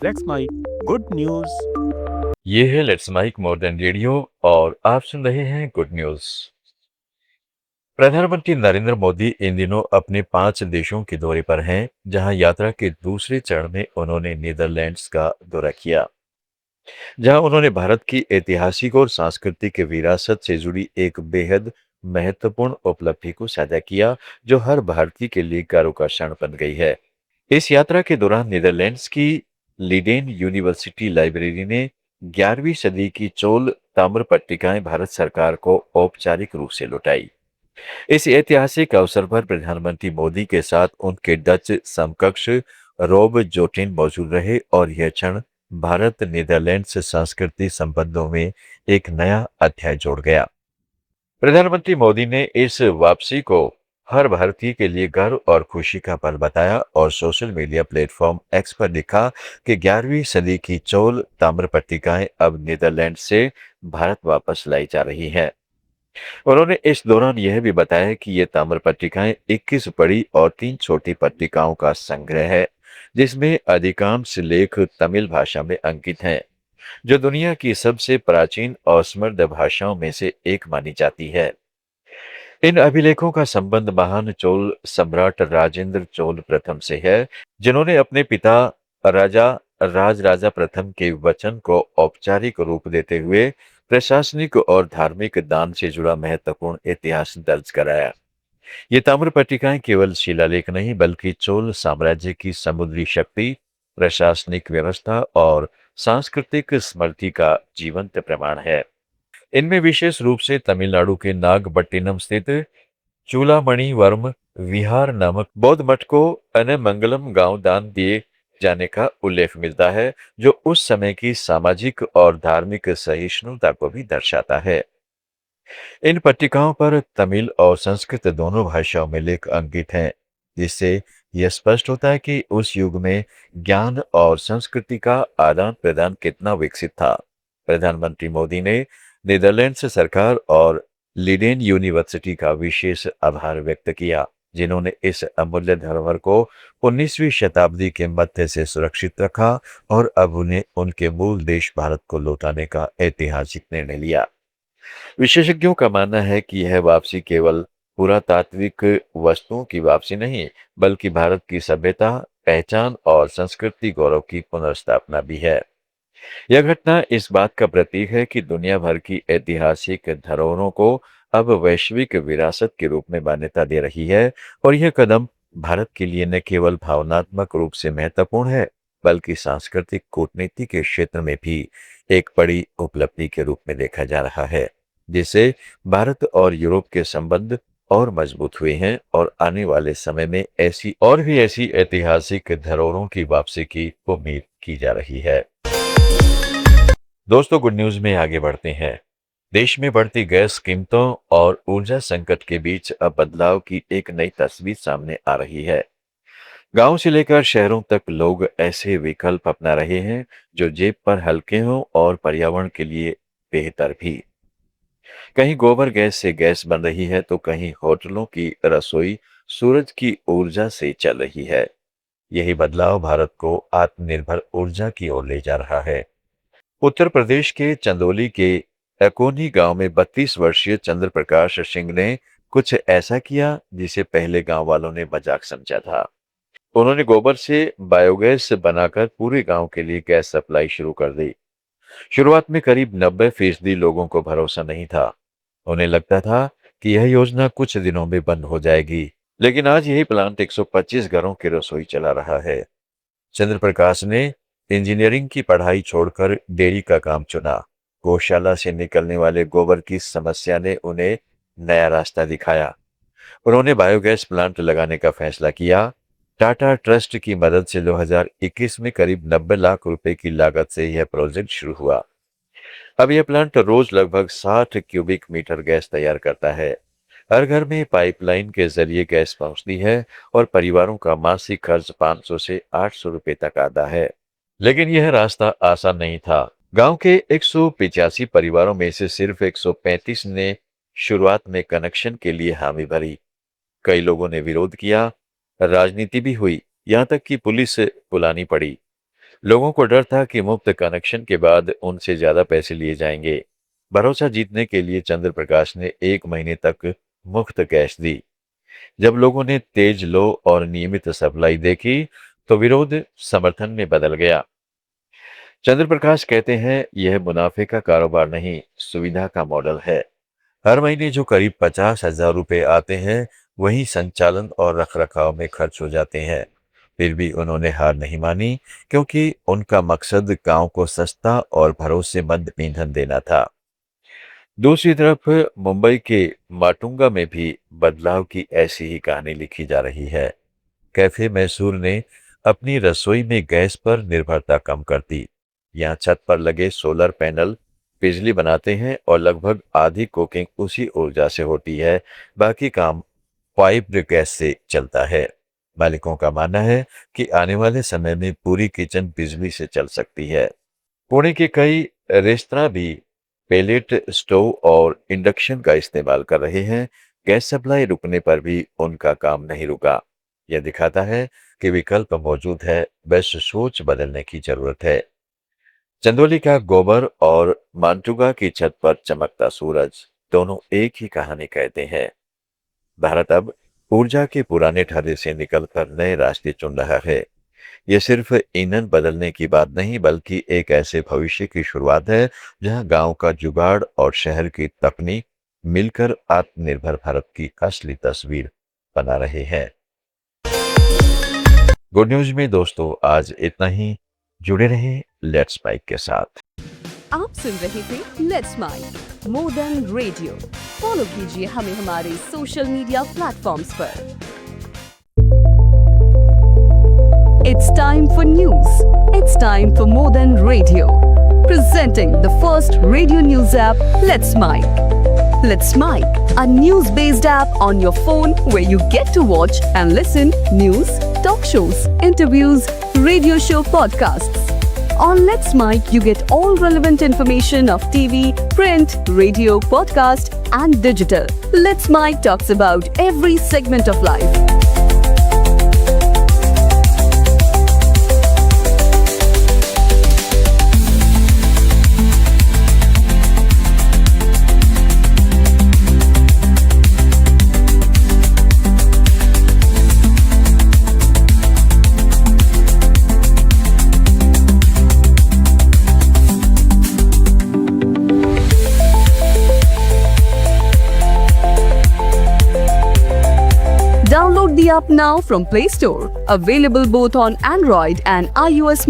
Let's my good news. ये है let's mic more than radio और आप सुन रहे हैं गुड न्यूज। प्रधानमंत्री नरेंद्र मोदी इन दिनों अपने 5 देशों के दौरे पर हैं, जहां यात्रा के दूसरे चरण में उन्होंने नीदरलैंड्स का दौरा किया, जहां उन्होंने भारत की ऐतिहासिक और सांस्कृतिक विरासत से जुड़ी एक बेहद महत्वपूर्ण उपलब्धि को साझा किया, जो हर भारतीय के लिए गर्व का क्षण बन गई है। इस यात्रा के दौरान नीदरलैंड्स की लीडेन यूनिवर्सिटी लाइब्रेरी ने 11वीं सदी की चोल ताम्र पट्टिकाएं भारत सरकार को औपचारिक रूप से लौटाई। इस ऐतिहासिक अवसर पर प्रधानमंत्री मोदी के साथ उनके डच समकक्ष रॉब जोटिन मौजूद रहे और यह क्षण भारत नीदरलैंड्स सांस्कृतिक संबंधों में एक नया अध्याय जोड़ गया। प्रधानमंत्री मोदी ने इस वापसी को हर भारतीय के लिए गर्व और खुशी का पल बताया और सोशल मीडिया प्लेटफॉर्म एक्स पर लिखा कि 11वीं सदी की चोल ताम्र पट्टिकाएं अब नीदरलैंड से भारत वापस लाई जा रही हैं। उन्होंने इस दौरान यह भी बताया कि ये ताम्र पट्टिकाएं 21 बड़ी और 3 छोटी पट्टिकाओं का संग्रह है, जिसमें अधिकांश लेख तमिल भाषा में अंकित हैं, जो दुनिया की सबसे प्राचीन और समृद्ध भाषाओं में से एक मानी जाती है। इन अभिलेखों का संबंध महान चोल सम्राट राजेंद्र चोल प्रथम से है, जिन्होंने अपने पिता राजा राजराजा प्रथम के वचन को औपचारिक रूप देते हुए प्रशासनिक और धार्मिक दान से जुड़ा महत्वपूर्ण इतिहास दर्ज कराया। ये ताम्र पट्टिकाएं केवल शिलालेख नहीं, बल्कि चोल साम्राज्य की समुद्री शक्ति, प्रशासनिक व्यवस्था और सांस्कृतिक स्मृति का जीवंत प्रमाण है। इनमें विशेष रूप से तमिलनाडु के नागपट्टिनम स्थित चूलामणि वर्म विहार नामक बौद्ध मठ को अनमंगलम गांव दान दिए जाने का उल्लेख मिलता है, जो उस समय की सामाजिक और धार्मिक सहिष्णुता को भी दर्शाता है। इन पट्टिकाओं पर तमिल और संस्कृत दोनों भाषाओं में लेख अंकित हैं, जिससे यह स्पष्ट होता है कि उस युग में ज्ञान और संस्कृति का आदान प्रदान कितना विकसित था। प्रधानमंत्री मोदी ने नीदरलैंड्स सरकार और लीडेन यूनिवर्सिटी का विशेष आभार व्यक्त किया, जिन्होंने इस अमूल्य धरोहर को 19वीं शताब्दी के मध्य से सुरक्षित रखा और अब उन्हें उनके मूल देश भारत को लौटाने का ऐतिहासिक निर्णय लिया। विशेषज्ञों का मानना है कि यह वापसी केवल पुरातात्विक वस्तुओं की वापसी नहीं, बल्कि भारत की सभ्यता, पहचान और संस्कृति गौरव की पुनर्स्थापना भी है। यह घटना इस बात का प्रतीक है कि दुनिया भर की ऐतिहासिक धरोहरों को अब वैश्विक विरासत के रूप में मान्यता दे रही है और यह कदम भारत के लिए न केवल भावनात्मक रूप से महत्वपूर्ण है, बल्कि सांस्कृतिक कूटनीति के क्षेत्र में भी एक बड़ी उपलब्धि के रूप में देखा जा रहा है, जिससे भारत और यूरोप के संबंध और मजबूत हुए हैं और आने वाले समय में ऐसी ऐतिहासिक धरोहरों की वापसी की उम्मीद की जा रही है। दोस्तों, गुड न्यूज में आगे बढ़ते हैं। देश में बढ़ती गैस कीमतों और ऊर्जा संकट के बीच अब बदलाव की एक नई तस्वीर सामने आ रही है। गांव से लेकर शहरों तक लोग ऐसे विकल्प अपना रहे हैं जो जेब पर हल्के हों और पर्यावरण के लिए बेहतर भी। कहीं गोबर गैस से गैस बन रही है, तो कहीं होटलों की रसोई सूरज की ऊर्जा से चल रही है। यही बदलाव भारत को आत्मनिर्भर ऊर्जा की ओर ले जा रहा है। उत्तर प्रदेश के चंदौली के एकोनी गांव में 32 वर्षीय चंद्र प्रकाश सिंह ने कुछ ऐसा किया जिसे पहले गांव वालों ने मजाक समझा था। उन्होंने गोबर से बायोगैस बनाकर पूरे गांव के लिए गैस सप्लाई शुरू कर दी। शुरुआत में करीब 90% लोगों को भरोसा नहीं था। उन्हें लगता था कि यह योजना कुछ दिनों में बंद हो जाएगी, लेकिन आज यही प्लांट 125 घरों की रसोई चला रहा है। चंद्र प्रकाश ने इंजीनियरिंग की पढ़ाई छोड़कर डेयरी का काम चुना। गौशाला से निकलने वाले गोबर की समस्या ने उन्हें नया रास्ता दिखाया। उन्होंने बायोगैस प्लांट लगाने का फैसला किया। टाटा ट्रस्ट की मदद से 2021 में करीब 90 लाख रुपए की लागत से यह प्रोजेक्ट शुरू हुआ। अब यह प्लांट रोज लगभग 60 क्यूबिक मीटर गैस तैयार करता है। हर घर में पाइपलाइन के जरिए गैस पहुंचती है और परिवारों का मासिक खर्च 500 से 800 रुपए तक आता है। लेकिन यह रास्ता आसान नहीं था। गांव के 185 परिवारों में से सिर्फ 135 ने शुरुआत में कनेक्शन के लिए हामी भरी। कई लोगों ने विरोध किया, राजनीति भी हुई, यहाँ तक कि पुलिस बुलानी पड़ी। लोगों को डर था कि मुफ्त कनेक्शन के बाद उनसे ज्यादा पैसे लिए जाएंगे। भरोसा जीतने के लिए चंद्र प्रकाश ने 1 महीने तक मुफ्त कैश दी। जब लोगों ने तेज, लो और नियमित सप्लाई देखी, तो विरोध समर्थन में बदल गया। चंद्र प्रकाश कहते हैं, यह मुनाफे का कारोबार नहीं, सुविधा का मॉडल है। हर महीने जो करीब 50,000 रुपए आते हैं, वही संचालन और रखरखाव में खर्च हो जाते हैं। फिर भी उन्होंने हार नहीं मानी, क्योंकि उनका मकसद गांव को सस्ता और भरोसेमंद ईंधन देना था। दूसरी तरफ मुंबई के माटुंगा में भी बदलाव की ऐसी ही कहानी लिखी जा रही है। कैफे मैसूर ने अपनी रसोई में गैस पर निर्भरता कम कर दी। यहाँ छत पर लगे सोलर पैनल बिजली बनाते हैं और लगभग आधी कुकिंग उसी ऊर्जा से होती है। बाकी काम पाइप्ड गैस से चलता है। मालिकों का मानना है कि आने वाले समय में पूरी किचन बिजली से चल सकती है। पुणे के कई रेस्तरां भी पेलेट स्टोव और इंडक्शन का इस्तेमाल कर रहे हैं। गैस सप्लाई रुकने पर भी उनका काम नहीं रुका। यह दिखाता है कि विकल्प मौजूद है, बस सोच बदलने की जरूरत है। चंदौली का गोबर और मांटुगा की छत पर चमकता सूरज, दोनों एक ही कहानी कहते हैं। भारत अब ऊर्जा के पुराने ढर्रे से निकलकर नए रास्ते चुन रहा है। ये सिर्फ ईंधन बदलने की बात नहीं, बल्कि एक ऐसे भविष्य की शुरुआत है जहां गांव का जुगाड़ और शहर की तकनीक मिलकर आत्मनिर्भर भारत की असली तस्वीर बना रहे हैं। गुड न्यूज में दोस्तों आज इतना ही। जुड़े रहें लेट्स माइक के साथ। आप सुन रहे थे let's mic more than radio. Follow कीजिए हमें हमारे सोशल मीडिया प्लेटफॉर्म्स पर। It's time for news. It's time for more than radio. Presenting the first radio news app, Let's Mike. Let's Mike, a news-based app on your phone where you get to watch and listen news, talk shows, interviews, radio show podcasts. On Let's Mike, you get all relevant information of TV, print, radio, podcast, and digital. Let's Mike talks about every segment of life. Download the app now from Play Store. Available both on Android and iOS.